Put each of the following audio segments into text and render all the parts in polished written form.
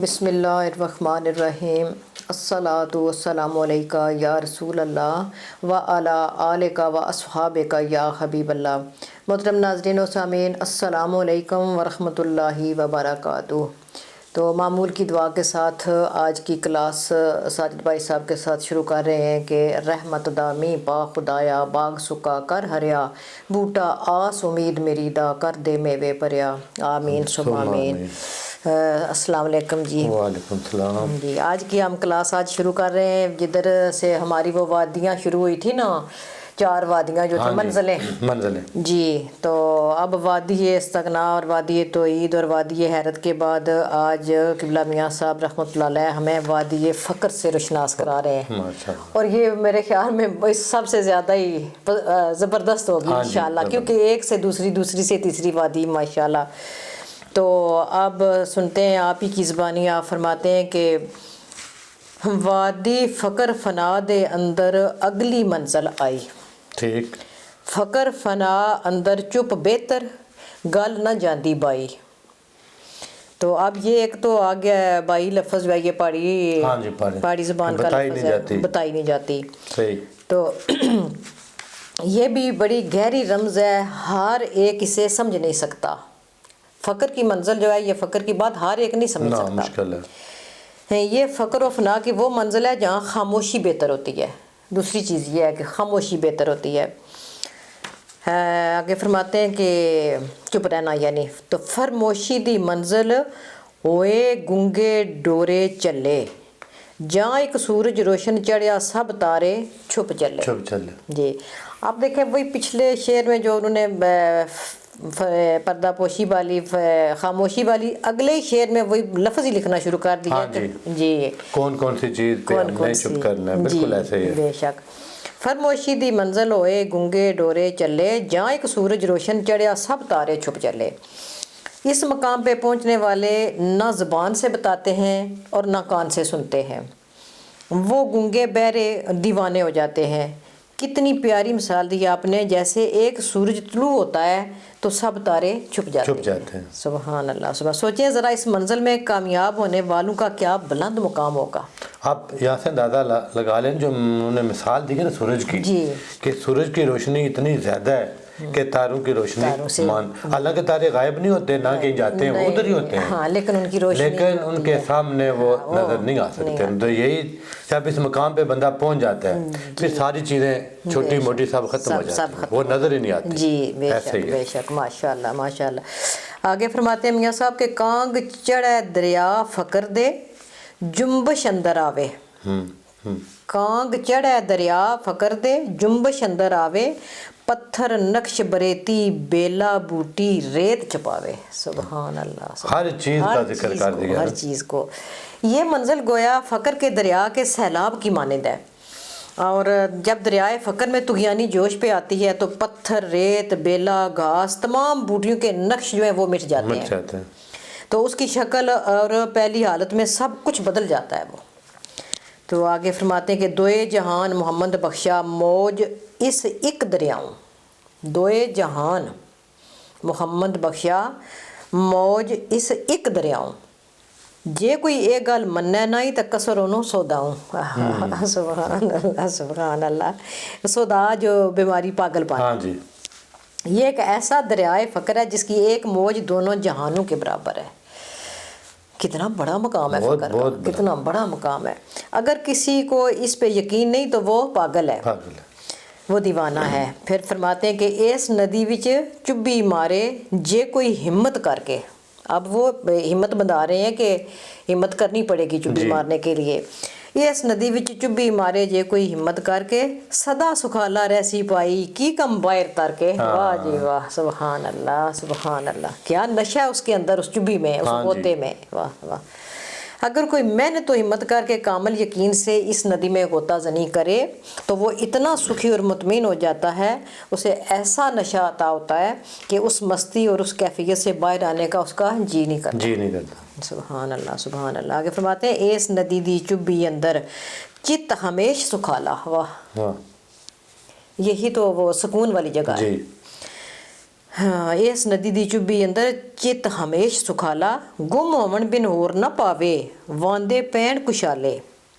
بسم اللہ الرحمن الرحیم الصلاۃ والسلام علیکہ یا رسول اللہ و علی آلک و اصحابک یا حبیب اللہ۔ محترم ناظرین و سامعین، السلام علیکم ورحمۃ اللہ وبرکاتہ۔ تو معمول کی دعا کے ساتھ آج کی کلاس ساجد بھائی صاحب کے ساتھ شروع کر رہے ہیں کہ رحمت دامی با خدایا باغ سکا کر ہریا بوٹا آس امید میری دا کر دے میوے پریا، آمین ثم آمین۔ السلام علیکم جی۔ وعلیکم السلام جی، آج کی ہم کلاس آج شروع کر رہے ہیں جدھر سے ہماری وہ وادیاں شروع ہوئی تھی نا، 4 وادیاں جو تھیں منزلیں جی، تو اب وادی استغنا اور وادی توحید اور وادی حیرت کے بعد آج قبلہ میاں صاحب رحمۃ اللہ علیہ ہمیں وادی فقر سے روشناس کرا رہے ہیں، اور یہ میرے خیال میں سب سے زیادہ ہی زبردست ہوگی انشاءاللہ، کیونکہ ایک سے دوسری سے تیسری وادی ماشاءاللہ۔ تو اب سنتے ہیں آپ ہی کی زبانی، آپ فرماتے ہیں کہ وادی فقر فنا دے اندر اگلی منزل آئی، ٹھیک، فقر فنا اندر چپ بہتر گل نہ جاندی بائی۔ تو اب یہ ایک تو آ گیا بائی لفظ جو ہے یہ پہاڑی زبان کا لفظ ہے، بتائی نہیں جاتی، تو یہ بھی بڑی گہری رمز ہے، ہر ایک اسے سمجھ نہیں سکتا۔ فقر کی منزل جو ہے، یہ فقر کی بات ہر ایک نہیں سمجھ سکتا، مشکل ہے۔ یہ فقر و فنا کی وہ منزل ہے جہاں خاموشی بہتر ہوتی ہے۔ دوسری چیز یہ ہے کہ خاموشی بہتر ہوتی ہے۔ آگے فرماتے ہیں کہ چپ رہنا یعنی تو فرموشی دی منزل ہوئے گنگے ڈورے چلے، جہاں ایک سورج روشن چڑھیا سب تارے چھپ چلے۔ جی، آپ دیکھیں وہی پچھلے شعر میں جو انہوں نے پردہ پوشی والی خاموشی والی، اگلے ہی شعر میں وہی لفظ ہی لکھنا شروع کر دیا جی، کون سی چیز پہ ہم نے چپ کرنا ہے، بالکل ایسے ہی ہے۔ بے شک، فرموشی دی منزل ہوئے گنگے ڈورے چلے، جہاں ایک سورج روشن چڑھیا سب تارے چھپ چلے۔ اس مقام پہ پہنچنے والے نہ زبان سے بتاتے ہیں اور نہ کان سے سنتے ہیں، وہ گنگے بہرے دیوانے ہو جاتے ہیں۔ کتنی پیاری مثال دی آپ نے، جیسے ایک سورج طلوع ہوتا ہے تو سب تارے چھپ جاتے ہیں۔ سبحان اللہ، سبحان۔ سوچیں ذرا اس منزل میں کامیاب ہونے والوں کا کیا بلند مقام ہوگا۔ آپ یہاں سے اندازہ لگا لیں جو انہوں نے مثال دی ہے نا سورج کی، کہ سورج کی روشنی اتنی زیادہ ہے کہ تاروں کی روشنی حالانکہ تارے غائب نہیں ہوتے، نہ کہیں جاتے ہیں، وہ ادھر ہی ہوتے ہیں، لیکن ان کی روشنی، لیکن ان کے سامنے وہ نظر نہیں آ سکتے۔ تو یہی جب اس مقام پہ بندہ پہنچ جاتا ہے پھر ساری چیزیں چھوٹی موٹی سب ختم ہو جاتی ہیں، وہ نظر ہی نہیں آتی۔ جی بے شک، ماشاء اللہ ماشاء اللہ۔ آگے فرماتے ہیں میاں صاحب کہ کانگ چڑھے دریا فقر دے جنبش اندر آوے، کانگ چڑھے دریا فقر دے جنبش اندر آوے، پتھر نقش بریتی بیلا بوٹی ریت چھپاوے۔ سبحان اللہ، ہر چیز کا ذکر کر دیا، ہر چیز کو۔ یہ منزل گویا فقر کے دریا کے سیلاب کی مانند ہے، اور جب دریائے فقر میں طغیانی جوش پہ آتی ہے تو پتھر ریت بیلا گھاس تمام بوٹیوں کے نقش جو ہیں وہ مٹ جاتے ہیں، تو اس کی شکل اور پہلی حالت میں سب کچھ بدل جاتا ہے وہ۔ تو آگے فرماتے ہیں کہ دوئے جہان محمد بخشا موج اس ایک دریاؤں، دوئے جہان محمد بخشا موج اس ایک دریاؤں، جے کوئی ایک گل مننے نہیں تو کسر انہوں سوداؤں۔ سبحان اللہ، سبحان اللہ۔ سودا جو بیماری پاگل پانی، یہ ایک ایسا دریائے فقر ہے جس کی ایک موج دونوں جہانوں کے برابر ہے۔ کتنا بڑا مقام ہے فقر کا، کتنا بڑا مقام ہے۔ اگر کسی کو اس پہ یقین نہیں تو وہ پاگل ہے، وہ دیوانہ ہے۔ پھر فرماتے ہیں کہ اس ندی وچ چبی مارے جے کوئی ہمت کر کے، اب وہ ہمت بندھا رہے ہیں کہ ہمت کرنی پڑے گی چبی مارنے کے لیے۔ اس ندی وچ چبی مارے جے کوئی ہمت کر کے، صدا سکھالا رہسی پائی کی کم باہر تر کے۔ واہ جی واہ، سبحان اللہ سبحان اللہ، کیا نشہ ہے اس کے اندر، اس چبی میں، اس غوطے میں، واہ واہ۔ اگر کوئی محنت و ہمت کر کے کامل یقین سے اس ندی میں غوطہ زنی کرے تو وہ اتنا سخی اور مطمئن ہو جاتا ہے، اسے ایسا نشہ عطا ہوتا ہے کہ اس مستی اور اس کیفیت سے باہر آنے کا اس کا جی نہیں کرتا۔ سبحان اللہ سبحان اللہ۔ آگے فرماتے ہیں اس ندی دی چبی اندر چت ہمیش سکھالا، واہ، یہی تو وہ سکون والی جگہ ہے۔ ਹਾਂ ਇਸ ਨਦੀ ਦੀ ਚੁੱਭੀ ਅੰਦਰ ਚਿੱਤ ਹਮੇਸ਼ ਸੁਖਾਲਾ ਗੁੰਮ ਹੋਵਣ ਬਿਨ ਹੋਰ ਨਾ ਪਾਵੇ ਵਾਂਦੇ ਪੈਣ ਕੁਸ਼ਾਲੇ।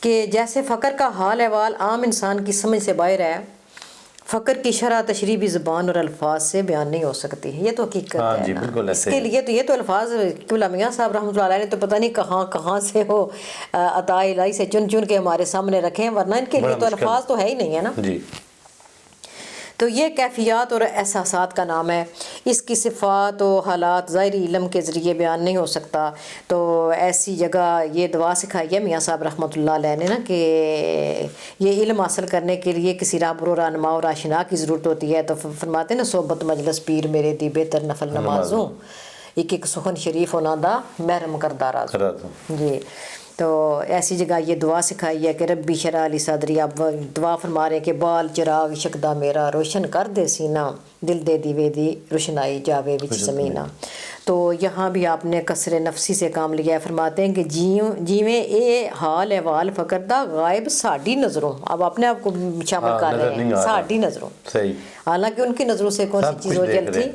کہ جیسے فقر کا حال احوال عام انسان کی سمجھ سے باہر ہے، فقر کی شرح تشریحی زبان اور الفاظ سے بیان نہیں ہو سکتی ہے، یہ تو حقیقت ہے نا۔ بالکل اس کے لیے تو یہ تو الفاظ قبلہ میاں صاحب رحمۃ اللہ علیہ نے تو پتہ نہیں کہاں کہاں سے وہ عطا الہی سے چن چن کے ہمارے سامنے رکھے ہیں، ورنہ ان کے لیے تو الفاظ تو ہے ہی نہیں ہے نا۔ جی تو یہ کیفیات اور احساسات کا نام ہے، اس کی صفات و حالات ظاہری علم کے ذریعے بیان نہیں ہو سکتا۔ تو ایسی جگہ یہ دعا سکھائی ہے میاں صاحب رحمۃ اللہ علیہ نے نا کہ یہ علم حاصل کرنے کے لیے کسی راہبر و رہنما اور آشنا کی ضرورت ہوتی ہے۔ تو فرماتے ہیں نا صحبت مجلس پیر میرے دی بہتر نفل نمازوں، ایک ایک سخن شریف ہونا دا محرم کردار جی۔ تو ایسی جگہ یہ دعا سکھائی ہے کہ ربی شرح علی صدری، اب دعا فرما رہے ہیں کہ بال چراغ شکدہ میرا روشن کر دے سینہ، دل دے دیوے دی روشنائی جاوے وچ زمینہ۔ تو یہاں بھی آپ نے کسر نفسی سے کام لیا ہے، فرماتے ہیں کہ جیویں اے حال احوال فقر دا غائب ساڈی نظروں، اب اپنے آپ کو شامل کر رہے ہیں ساڈی نظروں، حالانکہ ان کی نظروں سے کون سی چیز اوجل تھی،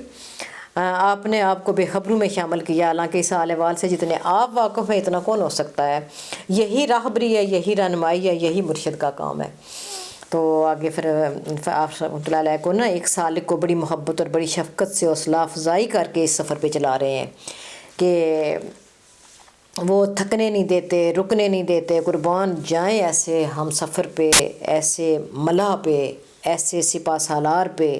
آپ نے آپ کو بے خبروں میں شامل کیا، حالانکہ اس حال احوال سے جتنے آپ واقف ہیں اتنا کون ہو سکتا ہے۔ یہی راہبری ہے، یہی رہنمائی ہے، یہی مرشد کا کام ہے۔ تو آگے پھر آپ رحمۃ اللہ علیہ کو نا ایک سالک کو بڑی محبت اور بڑی شفقت سے حوصلہ افزائی کر کے اس سفر پہ چلا رہے ہیں کہ وہ تھکنے نہیں دیتے، رکنے نہیں دیتے، قربان جائیں ایسے ہم سفر پہ، ایسے ملا پہ، ایسے سپاہ سالار پہ۔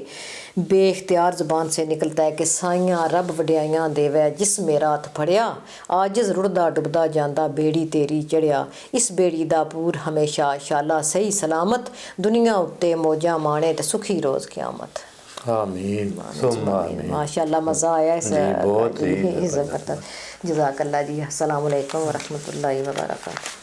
بے اختیار زبان سے نکلتا ہے کہ سائیاں رب وڈیائیاں دیوے جس میرا ہاتھ پھڑیا، عاجز رڑدا ڈبدا جاندا بیڑی تیری چڑھیا، اس بیڑی دا پور ہمیشہ شالا صحیح سلامت، دنیا اتے موجاں مانے تے سکھی روز قیامت۔ آمین ثم آمین۔ ماشاء اللہ مزہ آیا اس بہت ہی زبردست۔ جزاک اللہ جی۔ السلام علیکم ورحمۃ اللہ وبرکاتہ۔